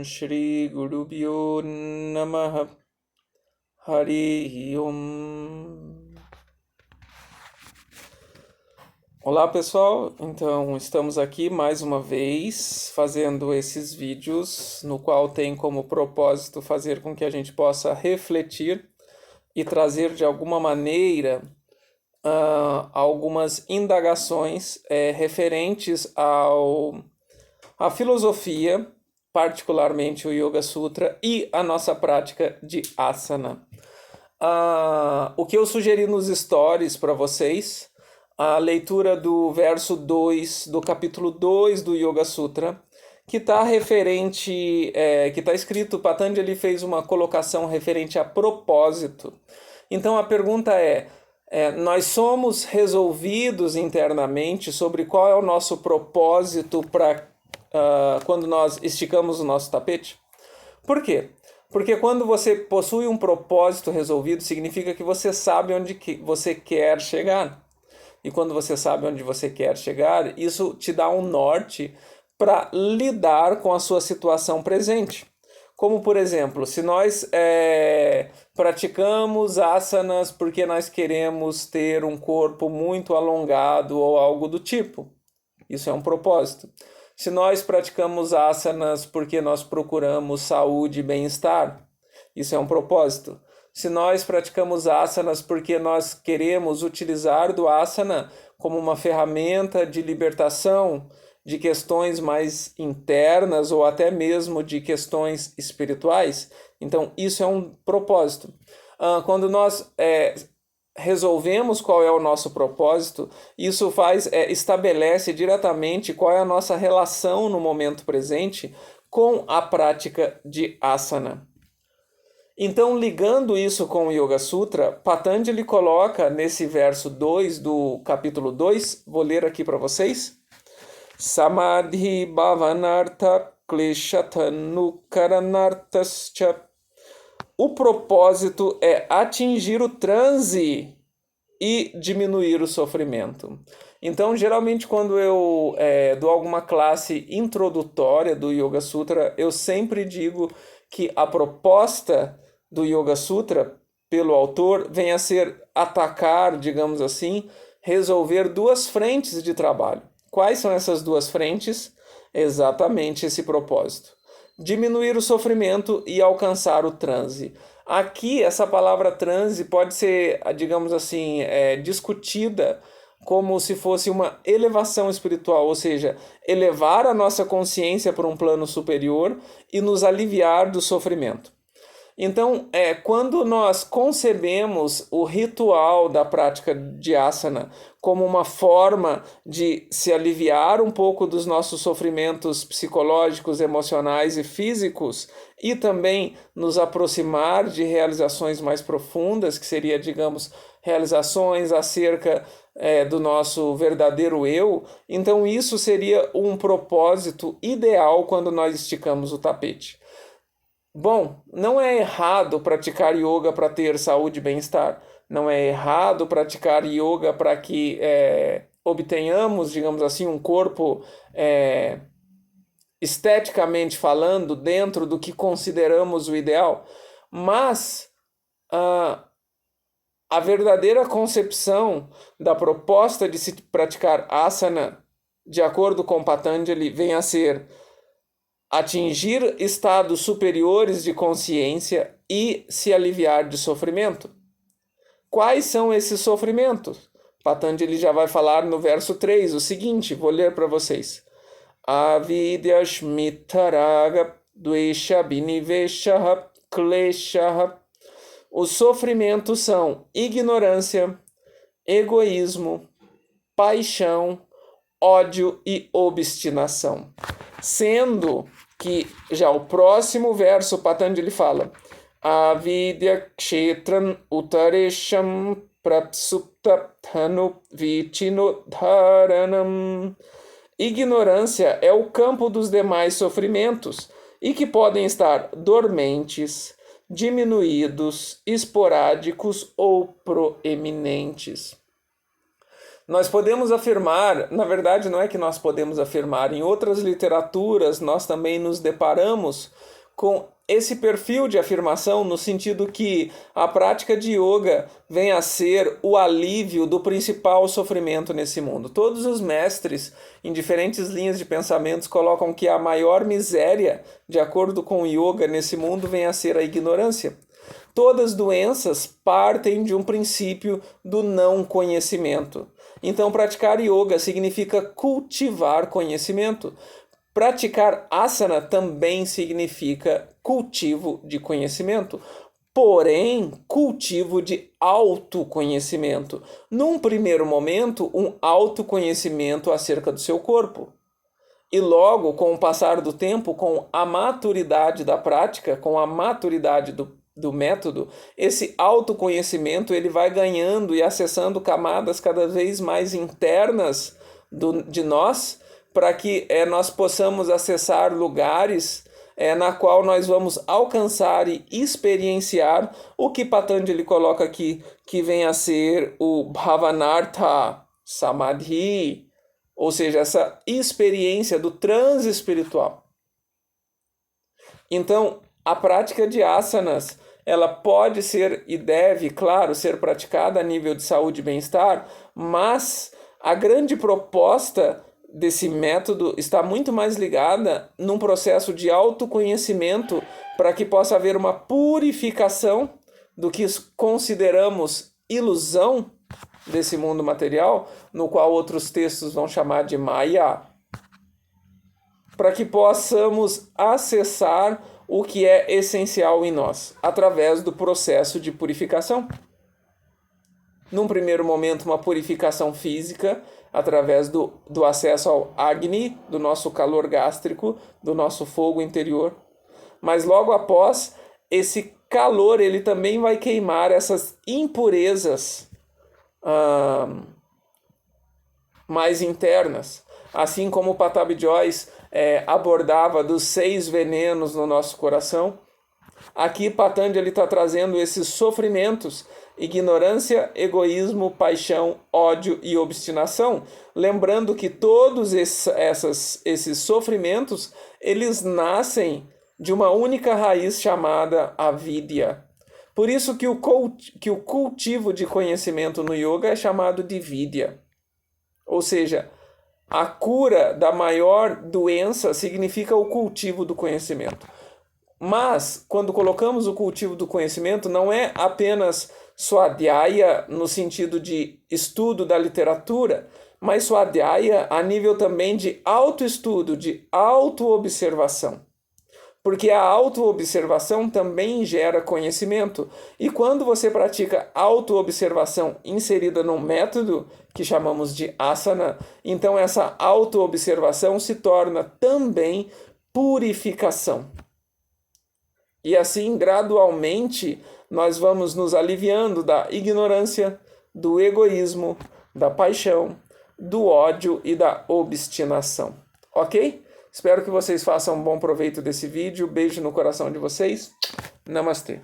Shri Gurubhyo Namaha Hari Om. Olá pessoal, então estamos aqui mais uma vez fazendo esses vídeos no qual tem como propósito fazer com que a gente possa refletir e trazer de alguma maneira algumas indagações referentes à filosofia, particularmente o Yoga Sutra e a nossa prática de asana. O que eu sugeri nos stories para vocês, a leitura do verso 2 do capítulo 2 do Yoga Sutra, que está referente, que está escrito, Patanjali fez uma colocação referente a propósito. Então a pergunta nós somos resolvidos internamente sobre qual é o nosso propósito para quando nós esticamos o nosso tapete? Por quê? Porque quando você possui um propósito resolvido, significa que você sabe onde você quer chegar. E quando você sabe onde você quer chegar, isso te dá um norte para lidar com a sua situação presente. Como, por exemplo, se nós praticamos asanas porque nós queremos ter um corpo muito alongado ou algo do tipo, isso é um propósito. Se nós praticamos asanas porque nós procuramos saúde e bem-estar, isso é um propósito. Se nós praticamos asanas porque nós queremos utilizar do asana como uma ferramenta de libertação de questões mais internas ou até mesmo de questões espirituais, então isso é um propósito. Quando nós resolvemos qual é o nosso propósito, isso estabelece diretamente qual é a nossa relação no momento presente com a prática de asana. Então, ligando isso com o Yoga Sutra, Patanjali coloca nesse verso 2 do capítulo 2, vou ler aqui para vocês, Samadhi Bhavanartha Kleshatanu Karanartascha. O propósito é atingir o transe e diminuir o sofrimento. Então, geralmente, quando eu dou alguma classe introdutória do Yoga Sutra, eu sempre digo que a proposta do Yoga Sutra, pelo autor, vem a ser atacar, digamos assim, resolver duas frentes de trabalho. Quais são essas duas frentes? Exatamente esse propósito. Diminuir o sofrimento e alcançar o transe. Aqui, essa palavra transe pode ser, digamos assim, discutida como se fosse uma elevação espiritual, ou seja, elevar a nossa consciência para um plano superior e nos aliviar do sofrimento. Então, quando nós concebemos o ritual da prática de asana como uma forma de se aliviar um pouco dos nossos sofrimentos psicológicos, emocionais e físicos, e também nos aproximar de realizações mais profundas, que seria, digamos, realizações acerca do nosso verdadeiro eu, então isso seria um propósito ideal quando nós esticamos o tapete. Bom, não é errado praticar yoga para ter saúde e bem-estar. Não é errado praticar yoga para que obtenhamos, digamos assim, um corpo esteticamente falando, dentro do que consideramos o ideal. Mas a verdadeira concepção da proposta de se praticar asana, de acordo com Patanjali, vem a ser atingir estados superiores de consciência e se aliviar de sofrimento. Quais são esses sofrimentos? Patanjali já vai falar no verso 3 o seguinte, vou ler para vocês. Avidya shmitaraga dvesha binivesha klesha. Os sofrimentos são ignorância, egoísmo, paixão, ódio e obstinação. Sendo que já o próximo verso Patanjali fala Avidya kshetram utaresham prapsupta dhanu vichino dharanam. Ignorância é o campo dos demais sofrimentos e que podem estar dormentes, diminuídos, esporádicos ou proeminentes. Nós podemos afirmar, na verdade não é que nós podemos afirmar, em outras literaturas nós também nos deparamos com esse perfil de afirmação, no sentido que a prática de yoga vem a ser o alívio do principal sofrimento nesse mundo. Todos os mestres, em diferentes linhas de pensamentos, colocam que a maior miséria, de acordo com o yoga nesse mundo, vem a ser a ignorância. Todas as doenças partem de um princípio do não conhecimento. Então, praticar yoga significa cultivar conhecimento. Praticar asana também significa cultivo de conhecimento, porém, cultivo de autoconhecimento. Num primeiro momento, um autoconhecimento acerca do seu corpo. E logo, com o passar do tempo, com a maturidade da prática, com a maturidade do método, esse autoconhecimento ele vai ganhando e acessando camadas cada vez mais internas de nós, para que nós possamos acessar lugares na qual nós vamos alcançar e experienciar o que Patanjali coloca aqui, que vem a ser o Bhavanartha Samadhi, ou seja, essa experiência do transe espiritual. Então, a prática de asanas, ela pode ser e deve, claro, ser praticada a nível de saúde e bem-estar, mas a grande proposta desse método está muito mais ligada num processo de autoconhecimento para que possa haver uma purificação do que consideramos ilusão desse mundo material, no qual outros textos vão chamar de Maya, para que possamos acessar o que é essencial em nós, através do processo de purificação. Num primeiro momento, uma purificação física, através do acesso ao Agni, do nosso calor gástrico, do nosso fogo interior. Mas logo após, esse calor ele também vai queimar essas impurezas mais internas. Assim como o Pattabhi Jois abordava dos 6 venenos no nosso coração, aqui Patanjali está trazendo esses sofrimentos: ignorância, egoísmo, paixão, ódio e obstinação. Lembrando que todos esses sofrimentos, eles nascem de uma única raiz chamada avidya. Por isso que o cultivo de conhecimento no yoga é chamado de vidya. Ou seja, a cura da maior doença significa o cultivo do conhecimento. Mas, quando colocamos o cultivo do conhecimento, não é apenas swadhyaya no sentido de estudo da literatura, mas swadhyaya a nível também de autoestudo, de autoobservação. Porque a autoobservação também gera conhecimento. E quando você pratica autoobservação inserida num método que chamamos de asana, então essa autoobservação se torna também purificação. E assim, gradualmente, nós vamos nos aliviando da ignorância, do egoísmo, da paixão, do ódio e da obstinação. Ok? Espero que vocês façam um bom proveito desse vídeo. Beijo no coração de vocês. Namastê.